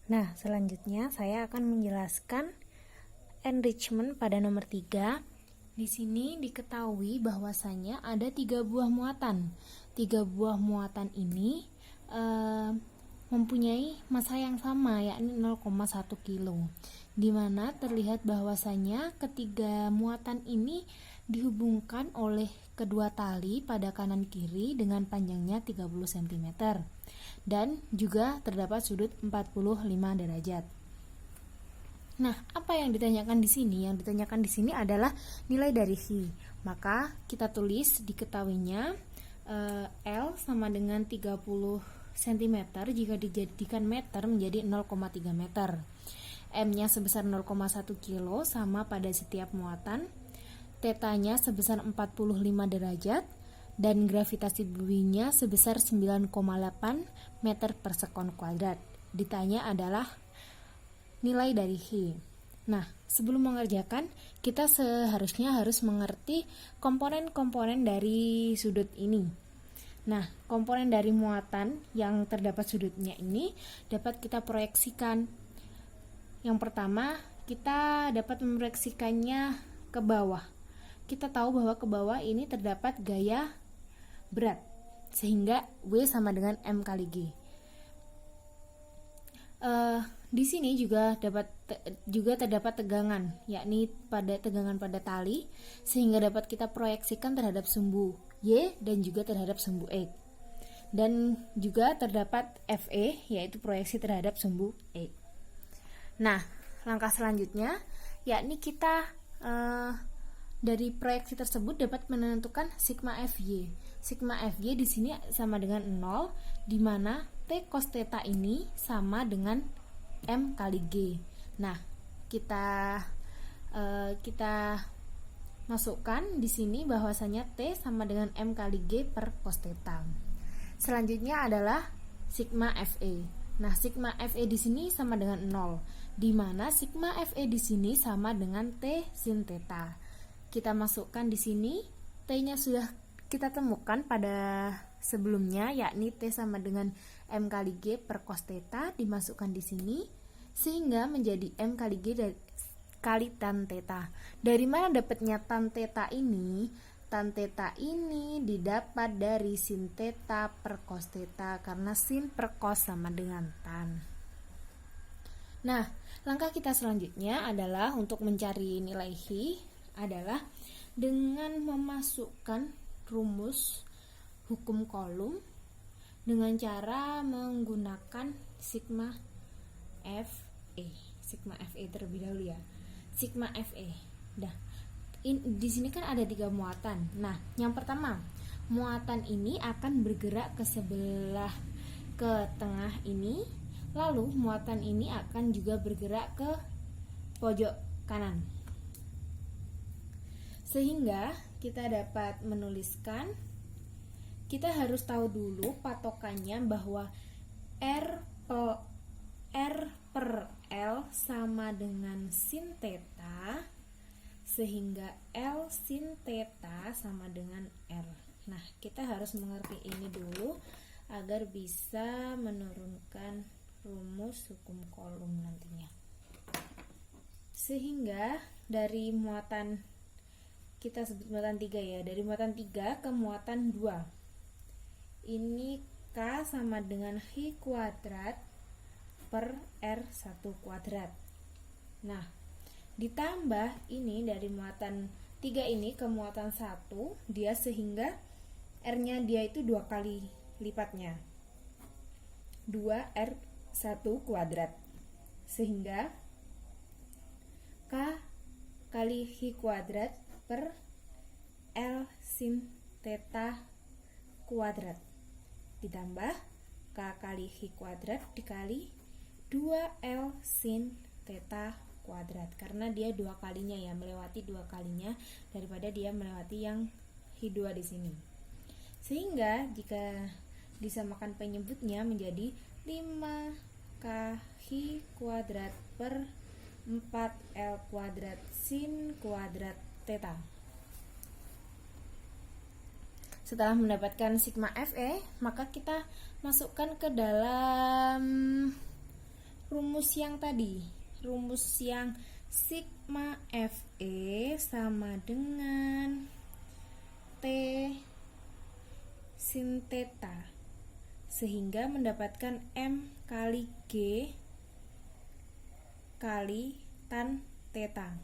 Nah, selanjutnya saya akan menjelaskan enrichment pada nomor 3. Di sini diketahui bahwasanya ada 3 buah muatan. 3 buah muatan ini mempunyai massa yang sama, yakni 0,1 kilo. Di mana terlihat bahwasanya ketiga muatan ini dihubungkan oleh kedua tali pada kanan kiri dengan panjangnya 30 cm. Dan juga terdapat sudut 45 derajat. Nah, apa yang ditanyakan di sini? Yang ditanyakan di sini adalah nilai dari phi. Maka kita tulis diketahuinya L sama dengan 30 cm jika dijadikan meter menjadi 0,3 meter. M-nya sebesar 0,1 kilo sama pada setiap muatan. Θ-nya sebesar 45 derajat dan gravitasi buminya sebesar 9,8 meter per sekon kuadrat. Ditanya adalah nilai dari phi. Nah, sebelum mengerjakan, kita seharusnya harus mengerti komponen-komponen dari sudut ini. Nah, komponen dari muatan yang terdapat sudutnya ini dapat kita proyeksikan. Yang pertama, kita dapat memproyeksikannya ke bawah. Kita tahu bahwa ke bawah ini terdapat gaya berat, sehingga W sama dengan M kali G. Di sini juga terdapat tegangan, yakni tegangan pada tali, sehingga dapat kita proyeksikan terhadap sumbu Y dan juga terhadap sumbu X. Dan juga terdapat Fe, yaitu proyeksi terhadap sumbu E. Nah, langkah selanjutnya yakni kita dari proyeksi tersebut dapat menentukan sigma Fy. Sigma Fy di sini sama dengan 0, di mana T cos θ ini sama dengan M kali G. Nah, kita masukkan di sini bahwasanya T sama dengan M kali G per cos θ. Selanjutnya adalah sigma Fe. Nah, sigma Fe di sini sama dengan 0, di mana sigma Fe di sini sama dengan T sin θ. Kita masukkan di sini, T-nya sudah kita temukan pada sebelumnya, yakni T sama dengan M kali G per cos θ, dimasukkan di sini, sehingga menjadi M kali G kali tan θ. Dari mana dapatnya tan θ ini? Tan θ ini didapat dari sin θ per cos θ, karena sin per cos sama dengan tan. Nah, langkah kita selanjutnya adalah untuk mencari nilai phi adalah dengan memasukkan rumus hukum Coulomb dengan cara menggunakan sigma Fe. Sigma Fe terlebih dahulu ya. Sigma Fe. Di sini kan ada 3 muatan. Nah, yang pertama, muatan ini akan bergerak ke tengah ini, lalu muatan ini akan juga bergerak ke pojok kanan. Sehingga kita dapat menuliskan, kita harus tahu dulu patokannya bahwa R per L sama dengan sin θ, sehingga L sin θ sama dengan R. Nah, kita harus mengerti ini dulu agar bisa menurunkan rumus hukum Coulomb nantinya. Sehingga dari muatan, kita sebut muatan 3 ya, dari muatan 3 ke muatan 2. Ini K sama dengan Hi kuadrat per R1 kuadrat. Nah, ditambah ini dari muatan 3 ini ke muatan 1, dia sehingga R-nya dia itu 2 kali lipatnya, 2R1 kuadrat. Sehingga K kali Hi kuadrat per L sin θ kuadrat ditambah K kali Hi kuadrat dikali 2L sin θ kuadrat, karena dia 2 kalinya ya, melewati 2 kalinya daripada dia melewati yang Hi2 di sini. Sehingga jika disamakan penyebutnya menjadi 5K Hi kuadrat per 4L kuadrat sin kuadrat θ. Setelah mendapatkan sigma Fe, maka kita masukkan ke dalam rumus yang tadi, rumus yang sigma Fe sama dengan T sin theta, sehingga mendapatkan M kali G kali tan theta.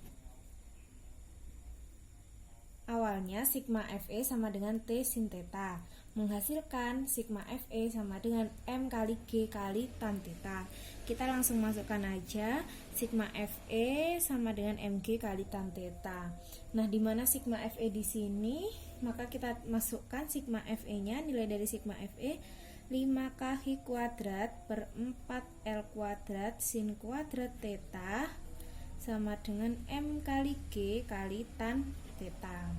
Awalnya sigma Fe sama dengan T sin theta, menghasilkan sigma Fe sama dengan M kali G kali tan theta. Kita langsung masukkan aja sigma Fe sama dengan Mg kali tan theta. Nah, di mana sigma Fe di sini? Maka kita masukkan sigma Fe-nya, nilai dari sigma Fe 5kh kuadrat per 4L kuadrat sin kuadrat theta sama dengan M kali G kali tan theta.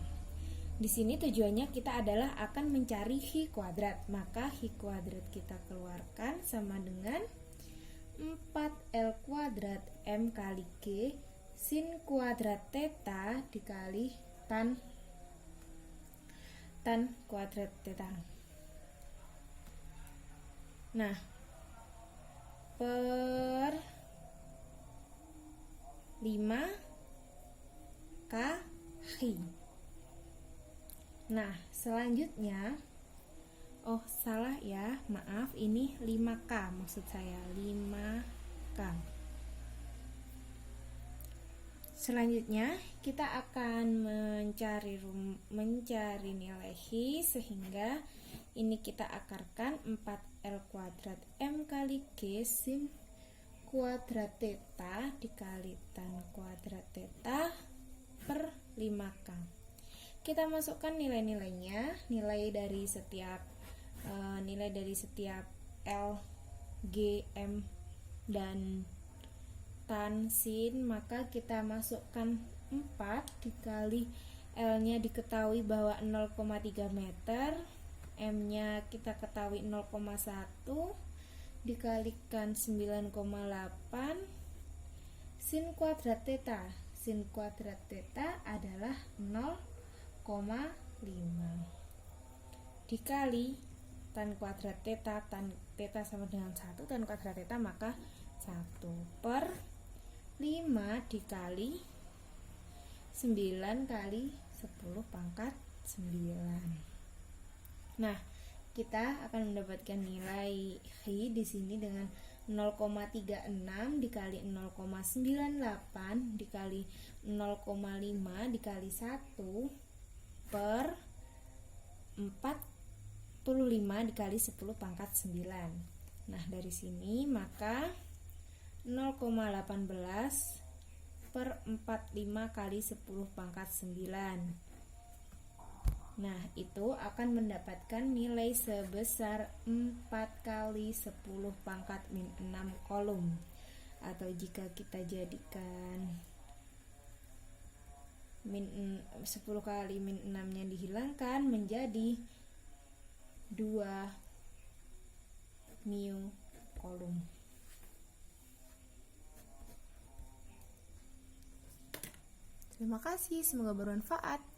Di sini tujuannya kita adalah akan mencari Hi kuadrat. Maka Hi kuadrat kita keluarkan sama dengan 4L kuadrat M kali G sin kuadrat theta dikali tan kuadrat theta. Nah, per 5kh. Nah, selanjutnya, oh salah ya, maaf, ini 5K maksud saya, 5K. Selanjutnya kita akan mencari nilai Hi, sehingga ini kita akarkan 4L kuadrat M kali G sin kuadrat theta dikali tan kuadrat theta per 5K. Kita masukkan nilai-nilainya, nilai dari setiap L, G, M dan tan sin, maka kita masukkan 4 dikali L-nya diketahui bahwa 0,3 meter, M-nya kita ketahui 0,1 dikalikan 9,8 sin kuadrat theta. Sin kuadrat theta adalah 0,5 dikali tan kuadrat theta, tan theta sama dengan 1, tan kuadrat theta maka 1 per 5 dikali 9 kali 10 pangkat 9. Nah, kita akan mendapatkan nilai Hi di sini dengan 0,36 dikali 0,98 dikali 0,5 dikali 1 per 45 dikali 10 pangkat 9. Nah, dari sini maka 0,18 per 45 kali 10 pangkat 9. Nah, itu akan mendapatkan nilai sebesar 4 kali 10 pangkat min 6 kolom. Atau jika kita jadikan 10 kali min 6 nya dihilangkan menjadi 2 mu kolom. Terima kasih, semoga bermanfaat.